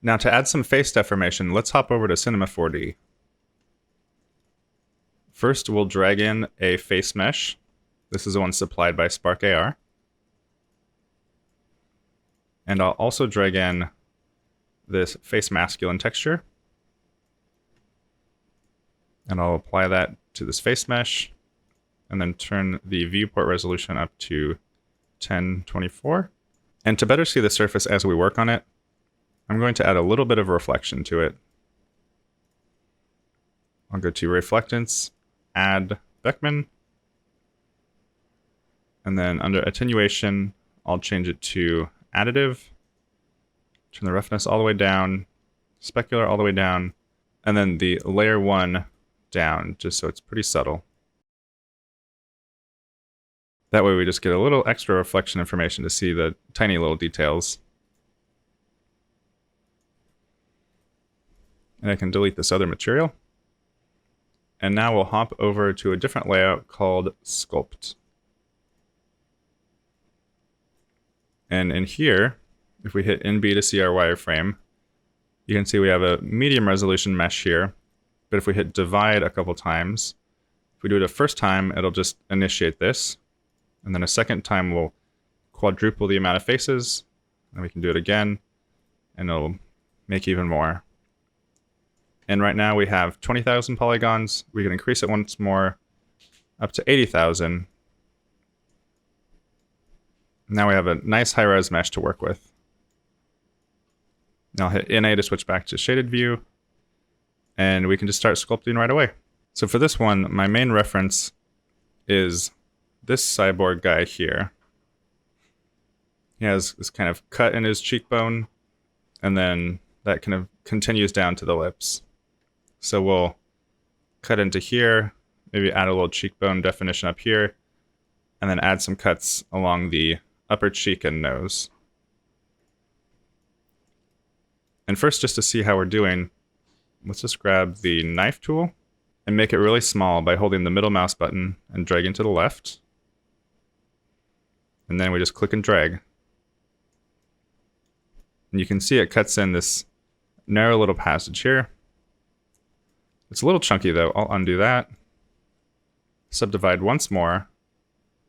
Now to add some face deformation, let's hop over to Cinema 4D. First, we'll drag in a face mesh. This is the one supplied by Spark AR. And I'll also drag in this face masculine texture. And I'll apply that to this face mesh, and then turn the viewport resolution up to 1024. And to better see the surface as we work on it, I'm going to add a little bit of reflection to it. I'll go to Reflectance, Add Beckman, and then under Attenuation, I'll change it to Additive, turn the roughness all the way down, Specular all the way down, and then the Layer 1 down, just so it's pretty subtle. That way we just get a little extra reflection information to see the tiny little details. And I can delete this other material. And now we'll hop over to a different layout called Sculpt. And in here, if we hit NB to see our wireframe, you can see we have a medium resolution mesh here. But if we hit divide a couple times, if we do it a first time, it'll just initiate this. And then a second time, we'll quadruple the amount of faces. And we can do it again, and it'll make even more. And right now we have 20,000 polygons. We can increase it once more up to 80,000. Now we have a nice high-res mesh to work with. Now I'll hit NA to switch back to shaded view. And we can just start sculpting right away. So for this one, my main reference is this cyborg guy here. He has this kind of cut in his cheekbone, and then that kind of continues down to the lips. So we'll cut into here, maybe add a little cheekbone definition up here, and then add some cuts along the upper cheek and nose. And first, just to see how we're doing, let's just grab the knife tool and make it really small by holding the middle mouse button and dragging to the left. And then we just click and drag. And you can see it cuts in this narrow little passage here. It's a little chunky though. I'll undo that. Subdivide once more.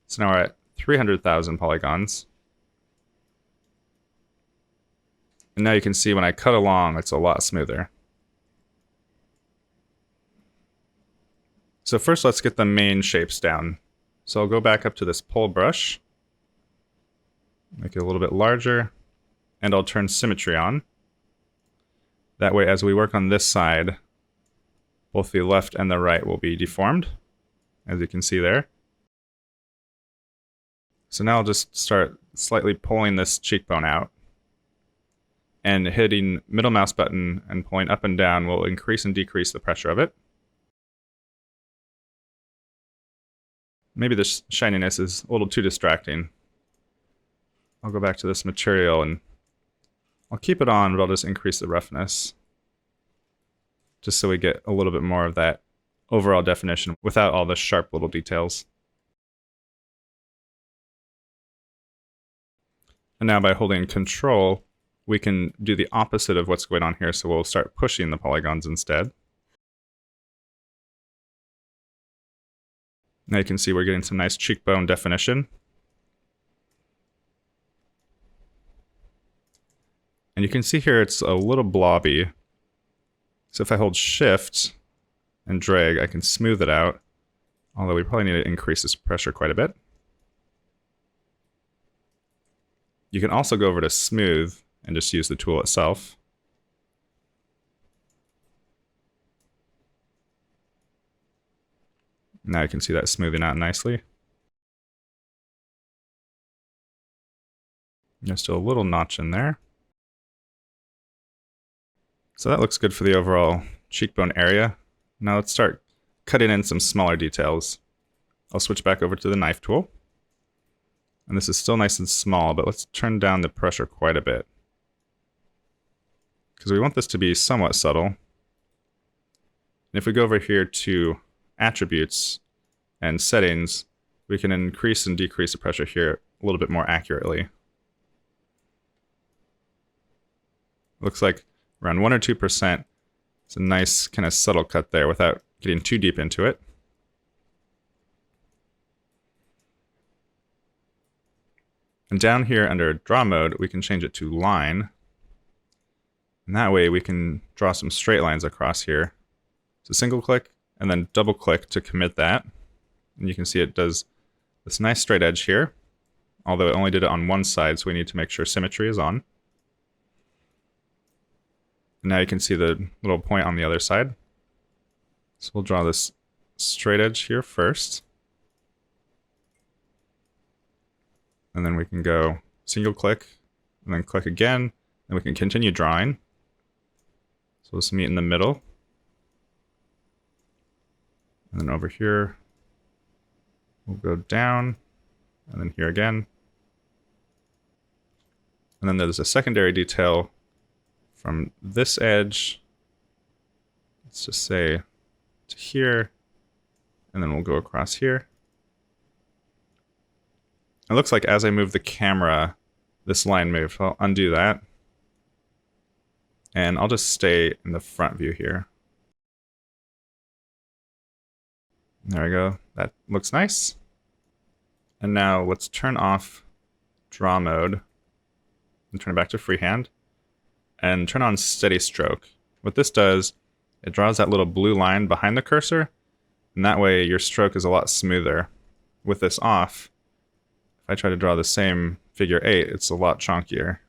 So now we're at 300,000 polygons. And now you can see when I cut along, it's a lot smoother. So first, let's get the main shapes down. So I'll go back up to this pole brush, make it a little bit larger, and I'll turn symmetry on. That way, as we work on this side, both the left and the right will be deformed, as you can see there. So now I'll just start slightly pulling this cheekbone out. And hitting middle mouse button and pulling up and down will increase and decrease the pressure of it. Maybe the shininess is a little too distracting. I'll go back to this material and I'll keep it on, but I'll just increase the roughness. Just so we get a little bit more of that overall definition without all the sharp little details. And now by holding Control, we can do the opposite of what's going on here, so we'll start pushing the polygons instead. Now you can see we're getting some nice cheekbone definition. And you can see here it's a little blobby. So if I hold Shift and drag, I can smooth it out. Although we probably need to increase this pressure quite a bit. You can also go over to Smooth and just use the tool itself. Now you can see that smoothing out nicely. There's still a little notch in there. So that looks good for the overall cheekbone area. Now let's start cutting in some smaller details. I'll switch back over to the knife tool. And this is still nice and small, but let's turn down the pressure quite a bit, because we want this to be somewhat subtle. And if we go over here to Attributes and Settings, we can increase and decrease the pressure here a little bit more accurately. Looks like around 1 or 2%. It's a nice kind of subtle cut there without getting too deep into it. And down here under draw mode, we can change it to line. And that way we can draw some straight lines across here. So single click and then double click to commit that. And you can see it does this nice straight edge here, although it only did it on one side, so we need to make sure symmetry is on. And now you can see the little point on the other side. So we'll draw this straight edge here first. And then we can go single click, and then click again, and we can continue drawing. So let's meet in the middle. And then over here, we'll go down, and then here again. And then there's a secondary detail from this edge, let's just say to here, and then we'll go across here. It looks like as I move the camera, this line moved. I'll undo that. And I'll just stay in the front view here. There we go. That looks nice. And now let's turn off draw mode and turn it back to freehand and turn on steady stroke. What this does, it draws that little blue line behind the cursor, and that way your stroke is a lot smoother. With this off, if I try to draw the same figure 8, it's a lot chunkier.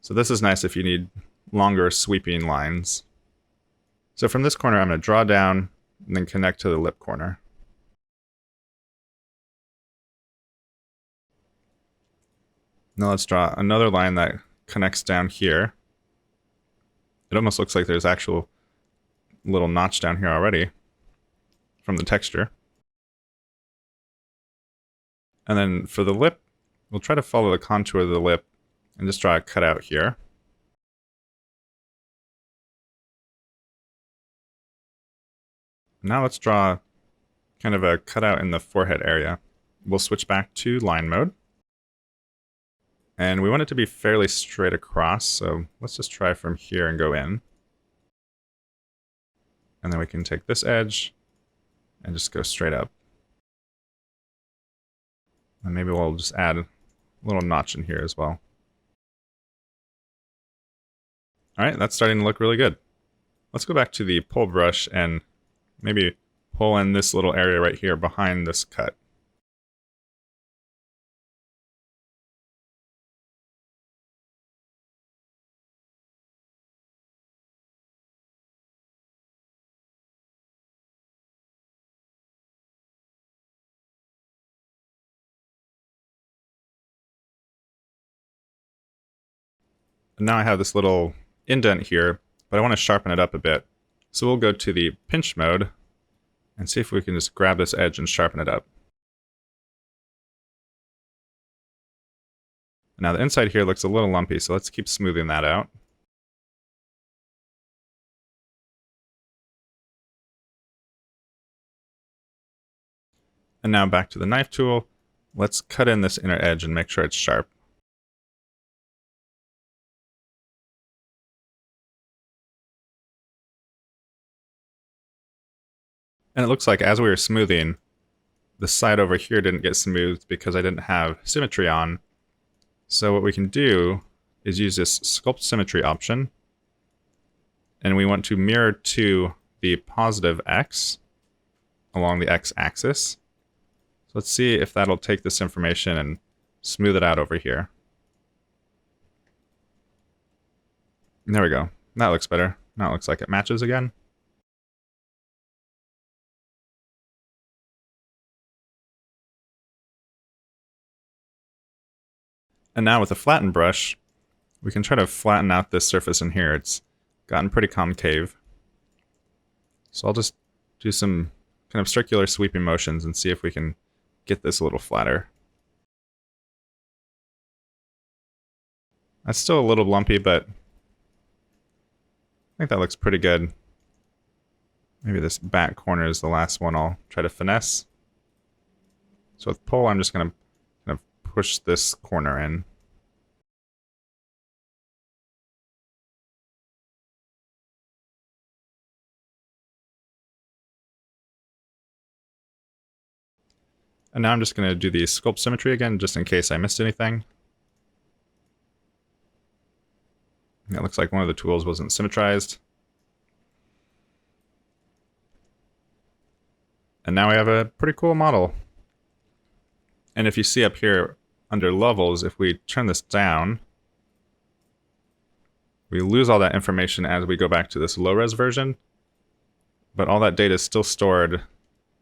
So this is nice if you need longer sweeping lines. So from this corner, I'm going to draw down and then connect to the lip corner. Now let's draw another line that connects down here. It almost looks like there's actual little notch down here already from the texture. And then for the lip, we'll try to follow the contour of the lip and just draw a cutout here. Now let's draw kind of a cutout in the forehead area. We'll switch back to line mode. And we want it to be fairly straight across, so let's just try from here and go in. And then we can take this edge and just go straight up. And maybe we'll just add a little notch in here as well. All right, that's starting to look really good. Let's go back to the pull brush and maybe pull in this little area right here behind this cut. And now I have this little indent here, but I want to sharpen it up a bit. So we'll go to the pinch mode and see if we can just grab this edge and sharpen it up. Now the inside here looks a little lumpy, so let's keep smoothing that out. And now back to the knife tool. Let's cut in this inner edge and make sure it's sharp. And it looks like as we were smoothing, the side over here didn't get smoothed because I didn't have symmetry on. So what we can do is use this Sculpt Symmetry option. And we want to mirror to the positive X along the X axis. So let's see if that'll take this information and smooth it out over here. And there we go. That looks better. Now it looks like it matches again. And now with a flatten brush, we can try to flatten out this surface in here. It's gotten pretty concave. So I'll just do some kind of circular sweeping motions and see if we can get this a little flatter. That's still a little lumpy, but I think that looks pretty good. Maybe this back corner is the last one I'll try to finesse. So with pull, I'm just going to kind of push this corner in. And now I'm just going to do the sculpt symmetry again, just in case I missed anything. It looks like one of the tools wasn't symmetrized. And now we have a pretty cool model. And if you see up here under levels, if we turn this down, we lose all that information as we go back to this low-res version. But all that data is still stored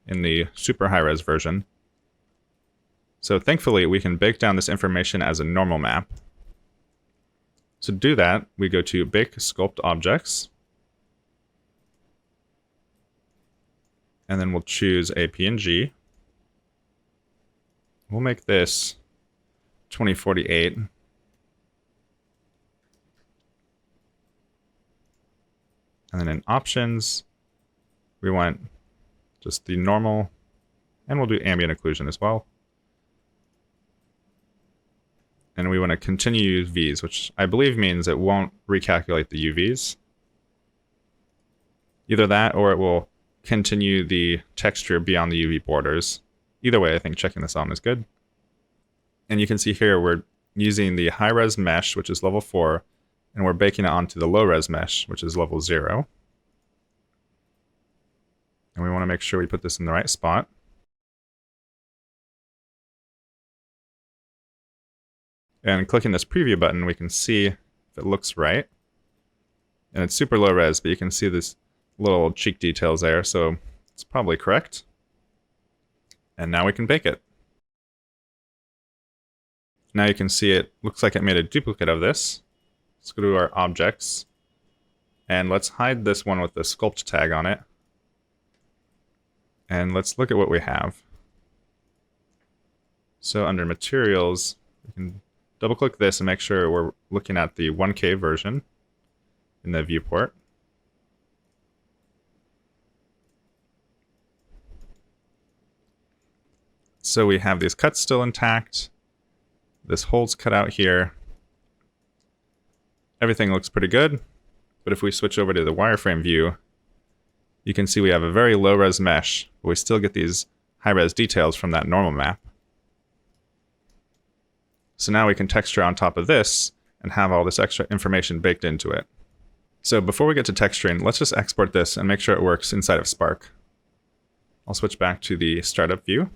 in the super high-res version. So thankfully, we can bake down this information as a normal map. So to do that, we go to Bake Sculpt Objects. And then we'll choose a PNG. We'll make this 2048. And then in Options, we want just the normal, and we'll do ambient occlusion as well. And we want to continue UVs, which I believe means it won't recalculate the UVs. Either that, or it will continue the texture beyond the UV borders. Either way, I think checking this on is good. And you can see here we're using the high-res mesh, which is level 4, and we're baking it onto the low-res mesh, which is level 0. And we want to make sure we put this in the right spot. And clicking this preview button, we can see if it looks right. And it's super low res, but you can see this little cheek details there, so it's probably correct. And now we can bake it. Now you can see it looks like it made a duplicate of this. Let's go to our objects. And let's hide this one with the sculpt tag on it. And let's look at what we have. So under materials, we can double click this and make sure we're looking at the 1K version in the viewport. So we have these cuts still intact. This hole's cut out here. Everything looks pretty good. But if we switch over to the wireframe view, you can see we have a very low-res mesh, but we still get these high-res details from that normal map. So now we can texture on top of this and have all this extra information baked into it. So before we get to texturing, let's just export this and make sure it works inside of Spark. I'll switch back to the startup view.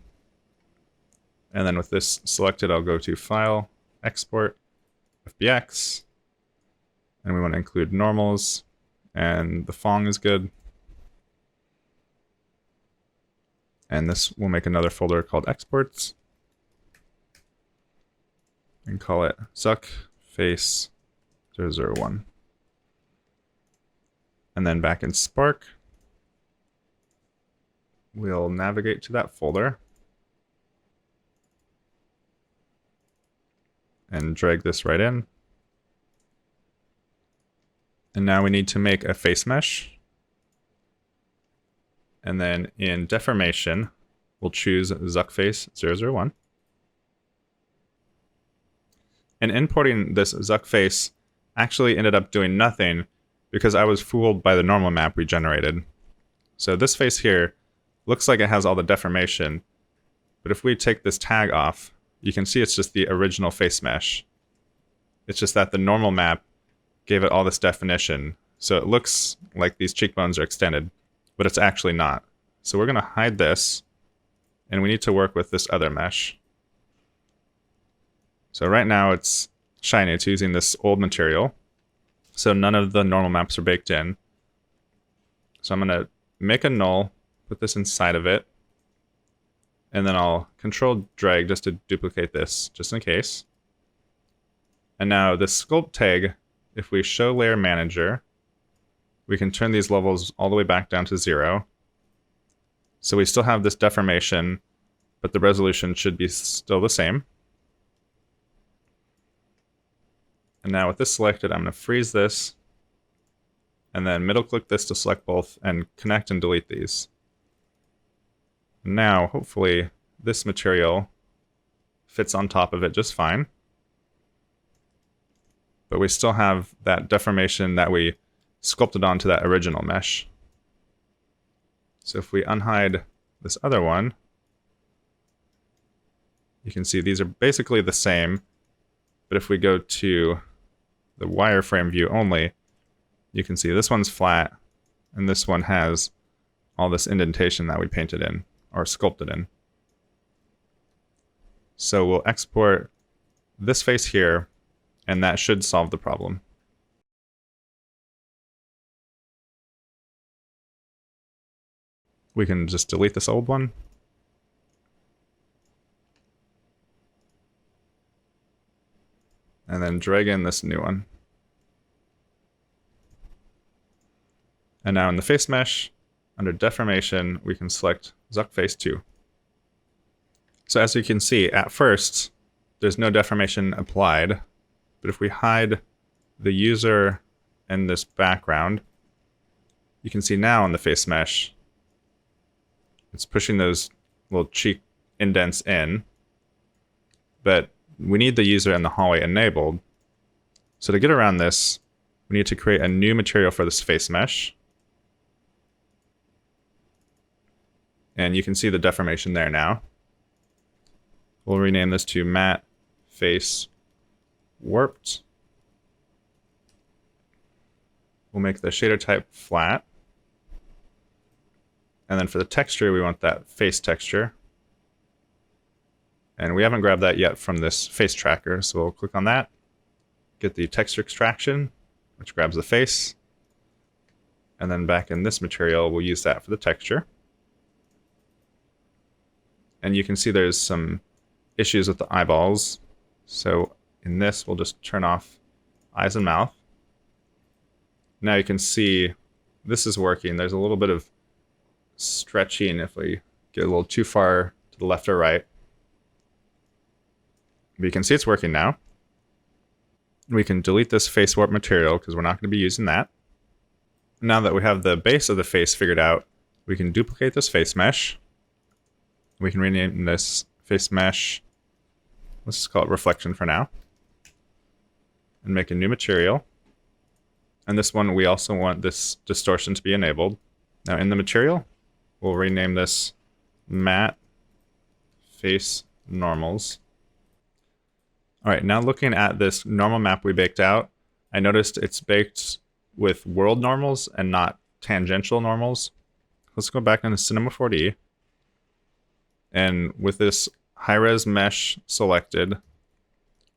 And then with this selected, I'll go to File, Export, FBX. And we want to include normals, and the Fong is good. And this will make another folder called Exports. And call it Zuck Face 001. And then back in Spark, we'll navigate to that folder and drag this right in. And now we need to make a face mesh. And then in Deformation, we'll choose Zuck Face 001. And importing this Zuck face actually ended up doing nothing because I was fooled by the normal map we generated. So this face here looks like it has all the deformation, but if we take this tag off, you can see it's just the original face mesh. It's just that the normal map gave it all this definition, so it looks like these cheekbones are extended, but it's actually not. So we're going to hide this, and we need to work with this other mesh. So right now it's shiny, it's using this old material. So none of the normal maps are baked in. So I'm going to make a null, put this inside of it, and then I'll control drag just to duplicate this, just in case. And now the sculpt tag, if we show layer manager, we can turn these levels all the way back down to 0. So we still have this deformation, but the resolution should be still the same. And now with this selected, I'm going to freeze this, and then middle click this to select both, and connect and delete these. Now, hopefully, this material fits on top of it just fine. But we still have that deformation that we sculpted onto that original mesh. So if we unhide this other one, you can see these are basically the same, but if we go to the wireframe view only, you can see this one's flat, and this one has all this indentation that we painted in, or sculpted in. So we'll export this face here, and that should solve the problem. We can just delete this old one. And then drag in this new one. And now in the face mesh, under deformation, we can select Zuck Face 2. So as you can see, at first, there's no deformation applied. But if we hide the user and this background, you can see now in the face mesh, it's pushing those little cheek indents in. But we need the user and the hallway enabled. So to get around this, we need to create a new material for this face mesh. And you can see the deformation there now. We'll rename this to Matte Face Warped. We'll make the shader type flat. And then for the texture, we want that face texture. And we haven't grabbed that yet from this face tracker, so we'll click on that. Get the texture extraction, which grabs the face. And then back in this material, we'll use that for the texture. And you can see there's some issues with the eyeballs. So in this, we'll just turn off eyes and mouth. Now you can see this is working. There's a little bit of stretching if we get a little too far to the left or right. But you can see it's working now. We can delete this face warp material because we're not going to be using that. Now that we have the base of the face figured out, we can duplicate this face mesh. We can rename this face mesh, let's just call it reflection for now, and make a new material. And this one, we also want this distortion to be enabled. Now in the material, we'll rename this matte face normals. All right, now looking at this normal map we baked out, I noticed it's baked with world normals and not tangential normals. Let's go back into Cinema 4D. And with this high-res mesh selected,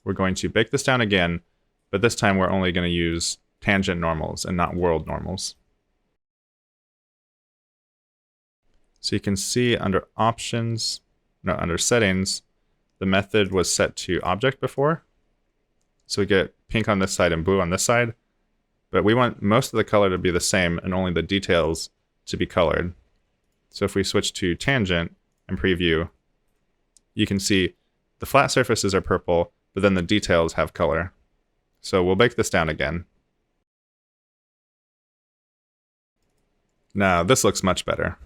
we're going to bake this down again, but this time we're only going to use tangent normals and not world normals. So you can see under options, no, under settings, the method was set to object before. So we get pink on this side and blue on this side, but we want most of the color to be the same and only the details to be colored. So if we switch to tangent and preview, you can see the flat surfaces are purple, but then the details have color. So we'll bake this down again. Now this looks much better.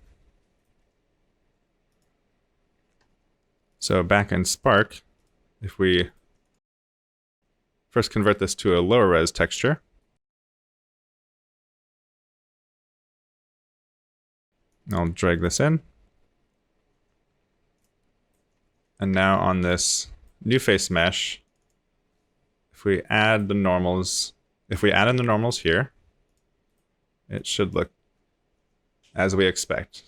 So back in Spark, if we first convert this to a lower res texture, I'll drag this in. And now on this new face mesh, if we add the normals, if we add in the normals here, it should look as we expect.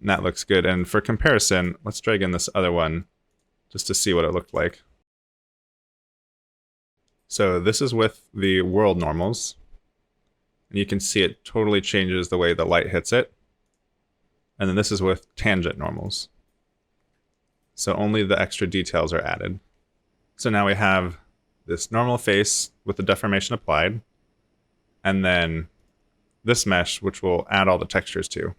And that looks good. And for comparison, let's drag in this other one just to see what it looked like. So this is with the world normals. And you can see it totally changes the way the light hits it. And then this is with tangent normals. So only the extra details are added. So now we have this normal face with the deformation applied, and then this mesh, which we'll add all the textures to.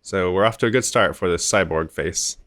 So we're off to a good start for this cyborg face.